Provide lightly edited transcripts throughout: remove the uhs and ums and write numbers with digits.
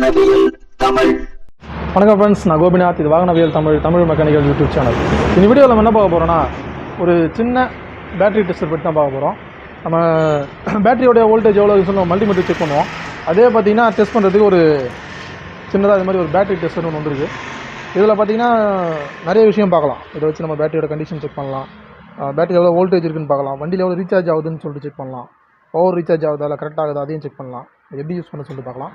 வாகனவியல் தமிழ். வணக்கம் ஃப்ரெண்ட்ஸ், நான் கோபிநாத். இது வாகனவியல் தமிழ் மெக்கானிக்கல் யூடியூப் சேனல். இந்த வீடியோவில் நம்ம என்ன பார்க்க போகிறோன்னா, ஒரு சின்ன பேட்டரி டெஸ்டர் பற்றி தான் பார்க்க போகிறோம். நம்ம பேட்டரியோடைய வோல்டேஜ் எவ்வளோ சொல்லணும் மல்டிமீட்டர் செக் பண்ணுவோம். அதே பார்த்திங்கன்னா டெஸ்ட் பண்ணுறதுக்கு ஒரு சின்னதாக இது மாதிரி ஒரு பேட்டரி டெஸ்டர்னு ஒன்று இருக்குது. இதில் பார்த்திங்கன்னா நிறைய விஷயம் பார்க்கலாம். இதை வச்சு நம்ம பேட்டரியோட கண்டிஷன் செக் பண்ணலாம், பேட்டரி எவ்வளோ வோல்டேஜ் இருக்குன்னு பார்க்கலாம், வண்டியில் எவ்வளோ ரீசார்ஜ் ஆகுதுன்னு சொல்லிட்டு செக் பண்ணலாம், ஓவர் ரீசார்ஜ் ஆகுதா இல்லை கரெக்ட் ஆகுதா அதையும் செக் பண்ணலாம். எப்படி யூஸ் பண்ண சொல்லிட்டு பார்க்கலாம்.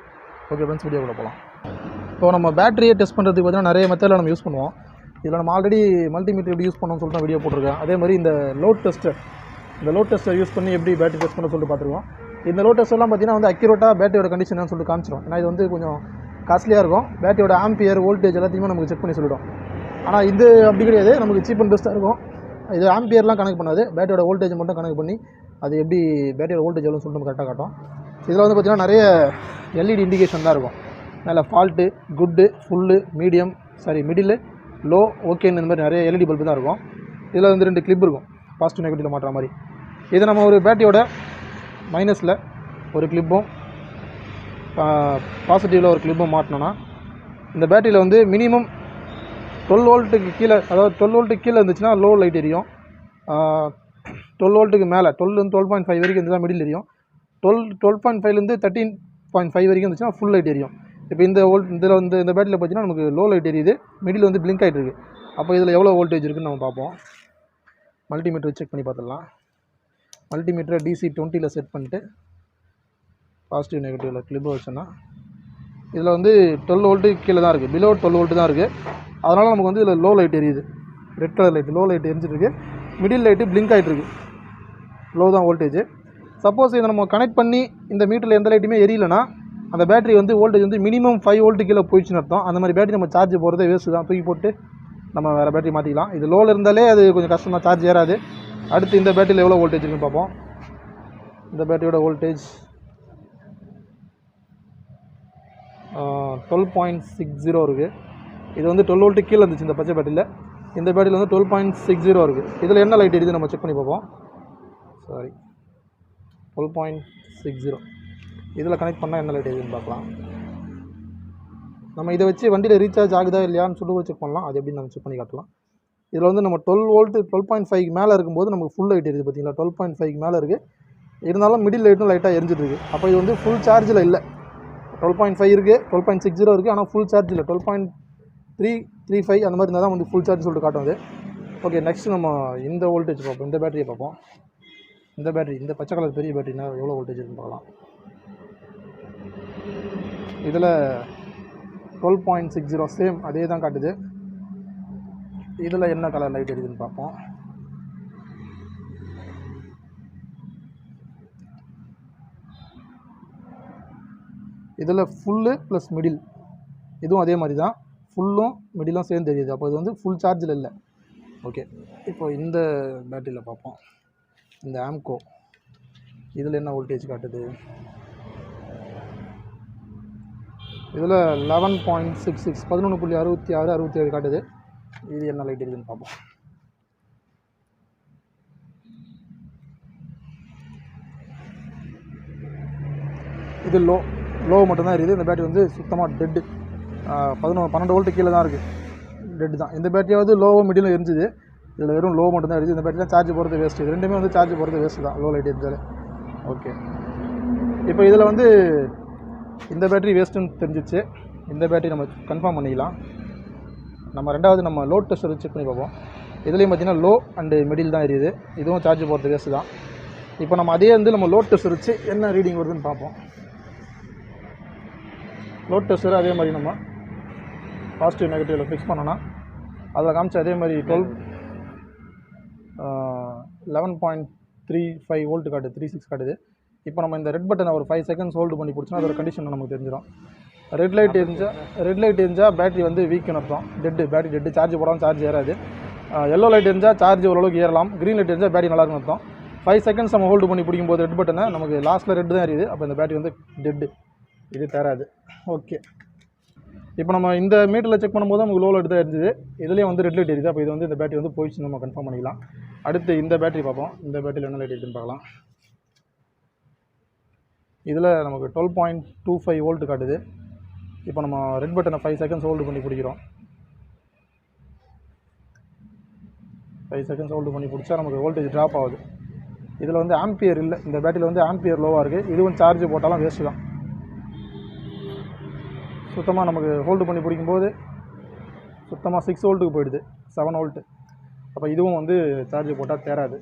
ஓகே ஃப்ரெண்ட்ஸ், வீடியோக்குள்ள போகலாம். இப்போ நம்ம பேட்டரியை டெஸ்ட் பண்ணுறதுக்கு பார்த்தீங்கன்னா நிறைய மெத்தடில் நம்ம யூஸ் பண்ணுவோம். இதில் நம்ம ஆல்ரெடி மல்டிமீட்டர் எப்படி யூஸ் பண்ணணும்னு சொல்லிட்டு வீடியோ போட்டிருக்கேன். அதே மாதிரி இந்த லோட் டெஸ்ட்டை யூஸ் பண்ணி எப்படி பேட்டரி டெஸ்ட் பண்ண சொல்லிட்டு பார்த்துருவோம். இந்த லோட் டெஸ்ட்லாம் பார்த்தீங்கன்னா வந்து அக்யூரேட்டாக பேட்டரியோட கண்டிஷன் சொல்லிட்டு காமிச்சிடும். ஏன்னா இது வந்து கொஞ்சம் காஸ்ட்லியாக இருக்கும். பேட்டரியோட ஆம்பியர் வோல்டேஜ் எல்லாத்தையுமே நமக்கு செக் பண்ணி சொல்லிடும். ஆனால் இது அப்படி கிடையாது, நமக்கு சீப் அண்ட் பெஸ்ட்டாக இருக்கும். இது ஆம்பியர்லாம் கனெக்ட் பண்ணாது, பேட்டரியோட வோல்டேஜ் மட்டும் கனெக்ட் பண்ணி அது எப்படி பேட்டரியோட வோல்டேஜ் எவ்வளோன்னு சொல்லிட்டு நம்ம கரெக்டாக காட்டும். இதில் வந்து பார்த்திங்கன்னா நிறைய எல்இடி இண்டிகேஷன் தான் இருக்கும். அதில் fault, good, full, middle, low, ஓகேன்னு இந்த மாதிரி நிறைய எல்இடி பல்பு தான் இருக்கும். இதில் வந்து 2 கிளிப் இருக்கும், பாசிட்டிவ் நெகட்டிவில் மாட்டுற மாதிரி. இதை நம்ம ஒரு பேட்டரியோட மைனஸில் ஒரு கிளிப்பும் பாசிட்டிவில் ஒரு கிளிப்பும் மாட்டினோன்னா இந்த பேட்டரியில் வந்து மினிமம் 12 வோல்ட்டுக்கு கீழே, அதாவது 12 வோல்ட்டுக்கு கீழே இருந்துச்சுன்னா லோ லைட் எரியும். 12 வோல்ட்டுக்கு மேலே 12.5 வரைக்கும் இருந்துச்சுன்னா மிடில் எரியும். 12.5லேருந்து 13.5 வரைக்கும் இருந்துச்சுன்னா ஃபுல் லைட் எரியும். இப்போ இதில் வந்து இந்த பேட்டரியில் பார்த்தீங்கன்னா நமக்கு லோ லைட் எரியுது, மிடில் வந்து பிளிங்க் ஆகிட்டு இருக்குது. அப்போ இதில் எவ்வளோ வோல்டேஜ் இருக்குதுன்னு நம்ம பார்ப்போம். மல்டிமீட்டர் செக் பண்ணி பார்த்துடலாம். மல்டிமீட்டரை DC 20ல் செட் பண்ணிட்டு பாசிட்டிவ் நெகட்டிவில் கிளிப்பை வச்சோன்னா இதில் வந்து 12 வோல்ட்டுக்கு கீழே தான் இருக்குது, பிலோ 12 வோல்ட்டு தான் இருக்குது. அதனால் நமக்கு வந்து இதில் லோ லைட் எரியுது, red colour light low light எரிஞ்சிட்ருக்கு. மிடில் லைட்டு பிளிங்க் ஆகிட்டுருக்கு, லோ தான் வோல்டேஜ். சப்போஸ் இதை நம்ம கனெக்ட் பண்ணி இந்த மீட்டரில் எந்த லைட்டுமே எரியலைன்னா அந்த பேட்டரி வந்து வோல்டேஜ் வந்து மினிமம் 5 வோல்ட்டு கீழே போயிடுச்சுன்னு அர்த்தம். அந்த மாதிரி பேட்டரி நம்ம சார்ஜ் போகிறதே வேஸ்ட்டு தான், தூக்கி போட்டு நம்ம வேறு பேட்டரி மாற்றிக்கலாம். இது லோவில் இருந்தாலே அது கொஞ்சம் கஷ்டமாக சார்ஜ் ஏறாது. அடுத்து இந்த பேட்டரியில் எவ்வளோ வோல்டேஜ் இருக்குன்னு பார்ப்போம். இந்த பேட்டரியோட வோல்டேஜ் 12.60 இருக்குது. இது வந்து 12 வோல்ட்டு கீழே இருந்துச்சு இந்த பச்சை பேட்டரியில். இந்த பேட்டரியில் வந்து 12.60 இருக்குது. இதில் என்ன லைட் எரியுது நம்ம செக் பண்ணி பார்ப்போம். 12.60 இதில் கனெக்ட் பண்ணால் என்ன லைட் எரியுதுன்னு பார்க்கலாம். நம்ம இதை வச்சு வண்டியில் ரீசார்ஜ் ஆகுதா இல்லையான்னு சொல்லிட்டு செக் பண்ணலாம். அது எப்படி நம்ம செக் பண்ணி காட்டலாம். இதில் வந்து நம்ம 12 வோல்ட்டு 12.5 மேலே இருக்கும்போது நமக்கு ஃபுல் லைட் எரியுது. பார்த்தீங்களா, 12.5 மேலே இருக்குது. இருந்தாலும் மிடில் லைட்டும் லைட்டாக எரிஞ்சிட்டு இருக்குது. அப்போ இது வந்து ஃபுல் சார்ஜில் இல்லை. 12.5 இருக்குது, 12.60 இருக்குது, ஆனால் ஃபுல் சார்ஜ் இல்லை. 12.335 அந்த மாதிரி இருந்தால் தான் வந்து ஃபுல் சார்ஜ் சொல்லிட்டு காட்டும் அது. ஓகே, நெக்ஸ்ட் நம்ம இந்த வோல்டேஜ் பார்ப்போம். இந்த பேட்டரியை பார்ப்போம். இந்த பச்சை கலர் பெரிய பேட்டரினா எவ்வளோ வோல்டேஜ் இருக்குன்னு பார்க்கலாம். இதில் 12.60 சேம் அதே தான் காட்டுது. இதில் என்ன கலர் லைட் எரியுதுன்னு பார்ப்போம். இதில் ஃபுல்லு ப்ளஸ் மிடில், இதுவும் அதே மாதிரி தான், ஃபுல்லும் மிடிலும் சேர்ந்து தெரியுது. அப்போ இது வந்து ஃபுல் சார்ஜில் இல்லை. ஓகே, இப்போ இந்த பேட்டரியில் பார்ப்போம். இந்த ஆம்கோ இதில் என்ன வோல்டேஜ் காட்டுது. இதில் 11.66 11.66 67 காட்டுது. இது என்ன லைட் இருக்குதுன்னு பார்ப்போம். இது லோ மட்டும்தான் இருக்குது. இந்த பேட்டரி வந்து சுத்தமாக டெட்டு. 12 வோல்ட்டு கீழே தான் இருக்குது, டெட்டு தான். இந்த பேட்டரியாவது லோவோ மிடிலும் எரிஞ்சுது. இதில் வெறும் லோ மட்டும் தான் இருக்குது. இந்த பேட்டரி தான் சார்ஜ் போகிறது வேஸ்ட்டு. இது ரெண்டுமே வந்து சார்ஜ் போகிறது வேஸ்ட்டு தான், லோ லைட் எரிஞ்சாலே. ஓகே, இப்போ இதில் வந்து இந்த பேட்டரி வேஸ்ட்டுன்னு தெரிஞ்சிச்சு. இந்த பேட்டரி நம்ம கன்ஃபார்ம் பண்ணிக்கலாம். நம்ம ரெண்டாவது நம்ம லோட் டெஸ்டர் செக் பண்ணி பார்ப்போம். இதுலேயும் பார்த்திங்கன்னா லோ அண்டு மிடில் தான் எரியுது. இதுவும் சார்ஜ் போகிறது வேஸ்ட்டு தான். இப்போ நம்ம அதே வந்து நம்ம லோட் டெஸ்டர் வச்சு என்ன ரீடிங் வருதுன்னு பார்ப்போம். லோட் டெஸ்டர் அதே மாதிரி நம்ம பாசிட்டிவ் நெகட்டிவில் ஃபிக்ஸ் பண்ணோன்னா அதில் காமிச்சு அதே மாதிரி 11.35 வோல்ட்டு காட்டுது, 36 காட்டுது. இப்போ நம்ம இந்த ரெட் பட்டனை ஒரு 5 செகண்ட்ஸ் ஹோல்டு பண்ணி பிடிச்சோன்னா அதோட கண்டிஷன் நமக்கு தெரிஞ்சிடும். ரெட் லைட் எரிஞ்சால் பேட்டரி வந்து வீக்குன்னு அர்த்தம், டெட்டு, பேட்டரி டெட்டு, சார்ஜ் போடாமல் சார்ஜ் ஏறாது. எல்லோ லைட் எரிஞ்சால் சார்ஜ் ஓரளவுக்கு ஏறலாம். க்ரீன் லைட் எரிஞ்சால் பேட்டரி நல்லா இருக்குன்னு அர்த்தம். 5 செகண்ட்ஸ் நம்ம ஹோல்டு பண்ணி பிடிக்கும்போது ரெட் பட்டனை நமக்கு லாஸ்ட்டில் ரெட்டு தான் எரியுது. அப்போ இந்த பேட்டரி வந்து டெட்டு, இது தராது. ஓகே, இப்போ நம்ம இந்த மீட்டரில் செக் பண்ணும்போது நமக்கு லோ லைட் தான் எரிஞ்சுது. இதுலேயும் வந்து ரெட் லைட் எரியுது. அப்போ இது வந்து இந்த பேட்டரி வந்து போயிடுச்சு நம்ம கன்ஃபார்ம் பண்ணிக்கலாம். அடுத்து இந்த பேட்டரி பார்ப்போம். இந்த பேட்டரியில் என்ன லைட் இருக்குன்னு பார்க்கலாம். இதில் நமக்கு 12.25 வோல்ட் காட்டுது. இப்போ நம்ம ரெட் பட்டனை 5 செகண்ட்ஸ் ஹோல்டு பண்ணி பிடிக்கிறோம். 5 செகண்ட்ஸ் ஹோல்டு பண்ணி பிடிச்சா நமக்கு வோல்டேஜ் ட்ராப் ஆகுது. இதில் வந்து ஆம்பியர் இல்லை, இந்த பேட்டரியில் வந்து ஆம்பியர் லோவாக இருக்குது. இதுவும் சார்ஜ் போட்டாலும் வேஸ்ட்டு தான். சுத்தமாக நமக்கு ஹோல்டு பண்ணி பிடிக்கும்போது சுத்தமாக 6 வோல்ட்டுக்கு போயிடுது, 7 வோல்ட்டு. அப்போ இதுவும் வந்து சார்ஜ் போட்டால் தேராது.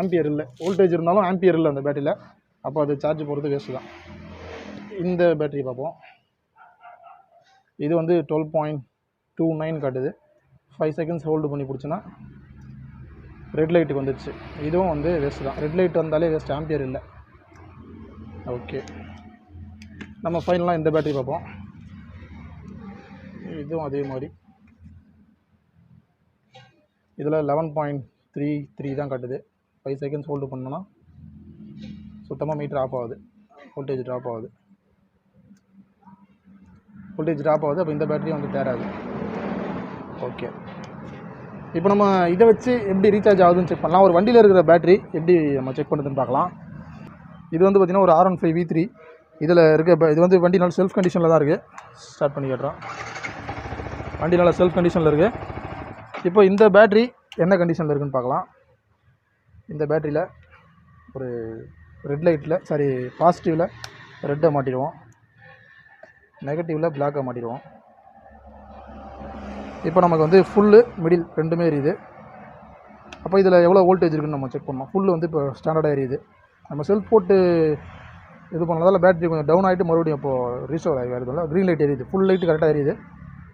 ஆம்பியர் இல்லை, வோல்டேஜ் இருந்தாலும் ஆம்பியர் இல்லை அந்த பேட்டரியில். அப்போ அது சார்ஜ் போடுறது வேஸ்ட்டு தான். இந்த பேட்டரி பார்ப்போம். இது வந்து 12.29 காட்டுது. 5 செகண்ட்ஸ் ஹோல்டு பண்ணி பிடிச்சோன்னா ரெட் லைட்டுக்கு வந்துடுச்சு. இதுவும் வந்து வேஸ்ட்டு தான். ரெட் லைட் வந்தாலே வேஸ்ட், ஆம்பியர் இல்லை. ஓகே, நம்ம ஃபைனலாக இந்த பேட்டரி பார்ப்போம். இதுவும் அதே மாதிரி இதில் 11.33 தான் காட்டுது. 5 செகண்ட்ஸ் ஹோல்டு பண்ணோன்னா சுத்தமாக மீட்டர் ஆஃப் ஆகுது, வோல்டேஜ் ட்ராப் ஆகுது. அப்போ இந்த பேட்டரியும் வந்து தேராது. ஓகே, இப்போ நம்ம இதை வச்சு எப்படி ரீசார்ஜ் ஆகுதுன்னு செக் பண்ணலாம். ஒரு வண்டியில் இருக்கிற பேட்டரி எப்படி நம்ம செக் பண்ணுறதுன்னு பார்க்கலாம். இது வந்து பார்த்திங்கன்னா ஒரு R15 V3 இதில் இருக்க. இது வந்து வண்டி நல்ல செல்ஃப் கண்டிஷனில் தான் இருக்குது. ஸ்டார்ட் பண்ணி கேட்டுறோம். வண்டி நல்ல செல்ஃப் கண்டிஷனில் இருக்குது. இப்போ இந்த பேட்டரி என்ன கண்டிஷனில் இருக்குதுன்னு பார்க்கலாம். இந்த பேட்டரியில் ஒரு ரெட் லைட்டில் பாசிட்டிவில் ரெட்டை மாட்டிடுவோம், நெகட்டிவில் பிளாக்கை மாட்டிடுவோம். இப்போ நமக்கு வந்து ஃபுல்லு மிடில் ரெண்டுமே எரியுது. அப்போ இதில் எவ்வளோ வோல்டேஜ் இருக்குதுன்னு நம்ம செக் பண்ணோம். ஃபுல்லு வந்து இப்போ ஸ்டாண்டர்டாக எரியுது. நம்ம செல்ஃப் போட்டு இது பண்ணதால் பேட்டரி கொஞ்சம் டவுன் ஆகிட்டு மறுபடியும் இப்போது ரீஸ்டோர் ஆகி வருதுல்ல, க்ரீன் லைட் எரியுது, ஃபுல் லைட்டு கரெக்டாக எரியுது.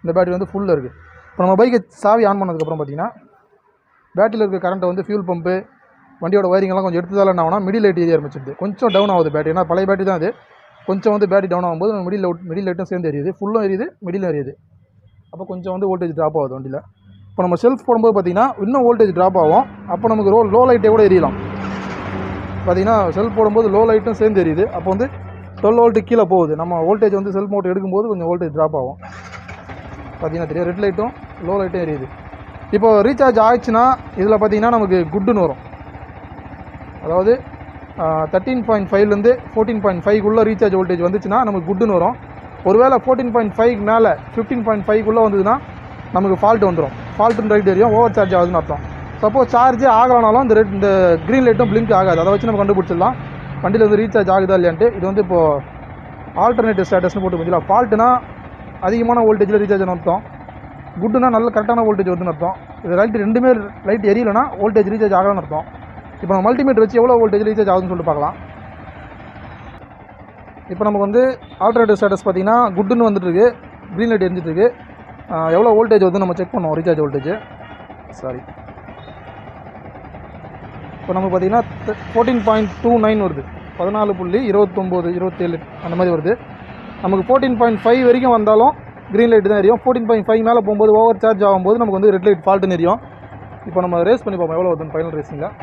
இந்த பேட்டரி வந்து ஃபுல்லில் இருக்குது. இப்போ நம்ம பைக்கை சாவி ஆன் பண்ணதுக்கப்புறம் பார்த்திங்கன்னா பேட்டரியில் இருக்க கரண்ட்டை வந்து ஃபியூல் பம்பு வண்டியோட ஒயரிங்கெல்லாம் கொஞ்சம் எடுத்ததால் என்ன ஆகுனா மிடில் லைட் எரிய ஆரம்பிச்சிடுது. கொஞ்சம் டவுன் ஆகுது பேட்டரி, ஏன்னா பழைய பேட்டரி தான் அது. கொஞ்சம் வந்து பேட்டரி டவுன் ஆகும்போது மிடில் லைட்டும் சேர்ந்து எரியுது, ஃபுல்லும் எரியுது, மிடிலும் எரியுது. அப்போ கொஞ்சம் வந்து வோல்டேஜ் ட்ராப் ஆகுது வண்டியில். இப்போ நம்ம செல்ஃப் போடும்போது பார்த்திங்கன்னா இன்னும் வோல்டேஜ் ட்ராப் ஆகும். அப்போ நமக்கு லோ லைட்டே கூட எரியலாம். பார்த்திங்கன்னா செல்ஃப் போடும்போது லோ லைட்டும் சேர்ந்து எரியுது. அப்போ வந்து 12 வோல்ட்டு கீழே போகுது. நம்ம வோல்டேஜ் வந்து செல்ஃப் மோட்டர் எடுக்கும்போது கொஞ்சம் வோல்டேஜ் ட்ராப் ஆகும். பார்த்திங்கன்னா தெரியும், ரெட் லைட்டும் லோ லைட்டும் எரியுது. இப்போ ரீசார்ஜ் ஆகிடுச்சுன்னா இதில் பார்த்திங்கன்னா நமக்கு குட்டுன்னு வரும். அதாவது 13.5லேருந்து 14.5க்குள்ளே ரீசார்ஜ் வோல்டேஜ் வந்துச்சுன்னா நமக்கு குட்டுன்னு வரும். ஒருவேளை 14.5க்கு மேலே 15.5க்குள்ளே வந்ததுன்னா நமக்கு ஃபால்ட் வந்துடும். ஃபால்ட்டுன்னு ரைட் எரியும், ஓவர் சார்ஜ் ஆகுதுன்னு அர்த்தம். சப்போஸ் சார்ஜே ஆகலானாலும் இந்த க்ரீன் லைட்டும் பிளிங்க் ஆகாது. அதை வச்சு நம்ம கண்டுபிடிச்சிடலாம் வண்டியில் வந்து ரீசார்ஜ் ஆகுதா இல்லையான்ட்டு. இது வந்து இப்போது ஆல்டர்னேட்டிவ் ஸ்டேட்டஸ்னு போட்டு முடியல. ஃபால்ட்டுனா அதிகமான வோல்டேஜில் ரீசார்ஜ் அர்த்தம், குட்டுனா நல்ல கரெக்டான வோல்டேஜ் வருதுன்னு அர்த்தம். இது ரெண்டுமே லைட் எரியலைன்னா வோல்டேஜ் ரீசார்ஜ் ஆகலான்னு அர்த்தம். இப்போ நம்ம மல்டிமீட்டர் வச்சு எவ்வளோ வோல்டேஜ் ரீசார்ஜ் ஆகுதுன்னு சொல்லிட்டு பார்க்கலாம். இப்போ நமக்கு வந்து ஆல்டர்னேட்டிவ் ஸ்டேட்டஸ் பார்த்திங்கன்னா குட்டுன்னு வந்துட்டுருக்கு, க்ரீன் லைட் எரிஞ்சிட்ருக்கு. எவ்வளோ வோல்டேஜ் வருதுன்னு நம்ம செக் பண்ணுவோம். ரீசார்ஜ் வோல்டேஜ் இப்போ நமக்கு பார்த்திங்கன்னா 14.29 வருது, 14.29-27 அந்த மாதிரி வருது. நமக்கு 14.5 வரைக்கும் வந்தாலும் க்ரீன் லைட் தான் எரியும். 14.5 மேலே போகும்போது ஓவர் சார்ஜ் ஆகும்போது நமக்கு வந்து ரெட் லைட் ஃபால்ட்டுன்னு எரியும். இப்போ நம்ம ரேஸ் பண்ணி பார்ப்போம் எவ்வளோ வருதுன்னு ஃபைனல் ரேஸிங்கில்.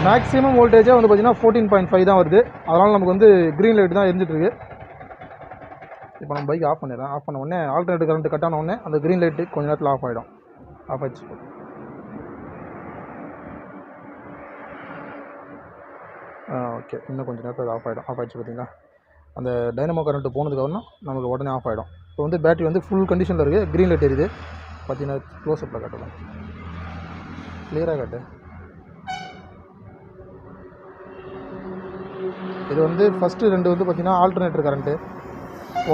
மேக்ஸிமம் வோல்டேஜே வந்து பார்த்திங்கன்னா 14.5 தான் வருது. அதனால் நமக்கு வந்து க்ரீன் லைட் தான் எரிஞ்சிட்ருக்கு. இப்போ நம்ம பைக் ஆஃப் பண்ணிடுறேன். ஆஃப் பண்ண உடனே ஆல்டர்னேட்டிவ் கரண்ட் கட் ஆன உடனே அந்த க்ரீன் லைட்டு கொஞ்சம் நேரத்தில் ஆஃப் ஆகிடும். ஆஃப் ஆகிடுச்சு. ஓகே, இன்னும் கொஞ்சம் நேரத்தில் ஆஃப் ஆகிடும். ஆஃப் ஆகிடுச்சு. பார்த்திங்களா, அந்த டைனமோ கரண்ட்டு போனதுக்கப்புறம் நமக்கு உடனே ஆஃப் ஆகிடும். இப்போ வந்து பேட்டரி வந்து ஃபுல் கண்டிஷனில் இருக்குது, க்ரீன் லைட் எரியுது. பார்த்திங்கன்னா க்ளோஸ்அப்பில் காட்டலாம், கிளியராக காட்டு. இது வந்து ஃபஸ்ட்டு ரெண்டு வந்து பார்த்திங்கன்னா ஆல்டர்னேட்டர் கரண்ட்டு.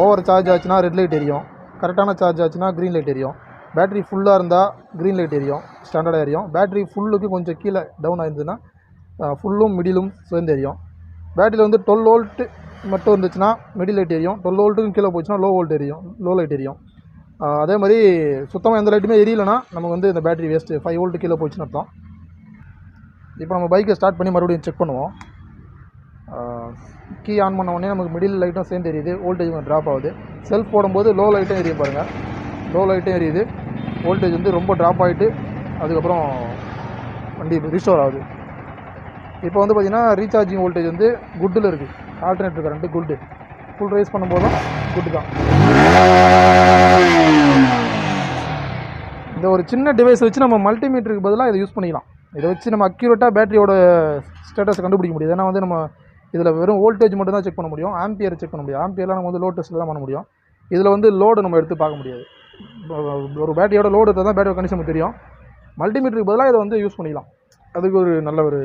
ஓவர் சார்ஜ் ஆச்சுன்னா ரெட் லைட் எரியும், கரெக்டான சார்ஜ் ஆச்சுன்னா க்ரீன் லைட் எரியும். பேட்டரி ஃபுல்லாக இருந்தால் க்ரீன் லைட் எரியும், ஸ்டாண்டர்டாக எரியும். பேட்டரி ஃபுல்லுக்கு கொஞ்சம் கீழே டவுன் ஆயிருந்ததுன்னா ஃபுல்லும் மிடிலும் சேர்ந்து எரியும். பேட்டரியில் வந்து 12 வோல்ட்டு மட்டும் இருந்துச்சுன்னா மிடில் லைட் எரியும், 12 வோல்ட்டுக்கும் கீழே போச்சுன்னா லோ லைட் எரியும். அதே மாதிரி சுத்தமாக எந்த லைட்டுமே எரியலைன்னா நமக்கு வந்து இந்த பேட்டரி வேஸ்ட்டு, 5 வோல்ட்டு கீழே போச்சுன்னு அர்த்தம். இப்போ நம்ம பைக்கை ஸ்டார்ட் பண்ணி மறுபடியும் செக் பண்ணுவோம். கீ ஆன் பண்ண உடனே நமக்கு மிடில் லைட்டும் சேர்ந்து எரியுது, வோல்டேஜ் கொஞ்சம் ட்ராப் ஆகுது. செல்ஃப் போடும்போது லோ லைட்டும் எரியும் பாருங்கள், லோ லைட்டும் எரியுது. வோல்டேஜ் வந்து ரொம்ப ட்ராப் ஆகிட்டு அதுக்கப்புறம் வண்டி ரீஸ்டோர் ஆகுது. இப்போ வந்து பார்த்திங்கன்னா ரீசார்ஜிங் வோல்டேஜ் வந்து குட்டில் இருக்குது. Alternator current good, full rise பண்ணும்போதும் குட்டு தான். இந்த ஒரு சின்ன டிவைஸ் வச்சு நம்ம மல்டிமீட்டருக்கு பதிலாக இதை யூஸ் பண்ணிக்கலாம். இதை வச்சு நம்ம அக்யூரேட்டாக பேட்டரியோட ஸ்டேட்டஸ் கண்டுபிடிக்க முடியாது. ஏன்னா வந்து நம்ம இதில் வெறும் வோல்டேஜ் மட்டும் தான் செக் பண்ண முடியும், ஆம்பியர் செக் பண்ண முடியும். ஆம்பியர்லாம் நம்ம வந்து லோட் டெஸ்ட்டில் தான் பண்ண முடியும். இதில் வந்து லோடு நம்ம எடுத்து பார்க்க முடியாது. ஒரு பேட்டரியோட லோடு எடுத்தால் தான் பேட்டரி கண்டிஷன் தெரியும். மல்டிமீட்டருக்கு பதிலாக இதை வந்து யூஸ் பண்ணிக்கலாம். அதுக்கு ஒரு நல்ல ஒரு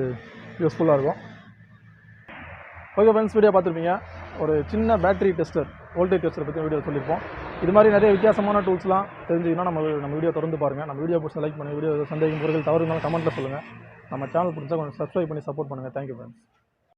யூஸ்ஃபுல்லாக இருக்கும். ஓகே ஃப்ரெண்ட்ஸ், வீடியோ பார்த்துருப்பீங்க. ஒரு சின்ன பேட்டரி டெஸ்டர், வோல்டேஜ் டெஸ்டர் பற்றி வீடியோ சொல்லியிருப்போம். இது மாதிரி நிறைய வித்தியாசமான டூல்ஸ்லாம் தெரிஞ்சுக்கணும். நம்ம வீடியோ தொடர்ந்து பாருங்கள். நம்ம வீடியோ பிடிச்சா லைக் பண்ணுங்கள். வீடியோ சந்தேகம் பொருட்கள் தவறு இருந்தாலும் கமெண்ட்டில் சொல்லுங்கள். நம்ம சேனல் பிடிச்சா கொஞ்சம் சப்ஸ்கிரைப் பண்ணி சப்போர்ட் பண்ணுங்கள். Thank you friends.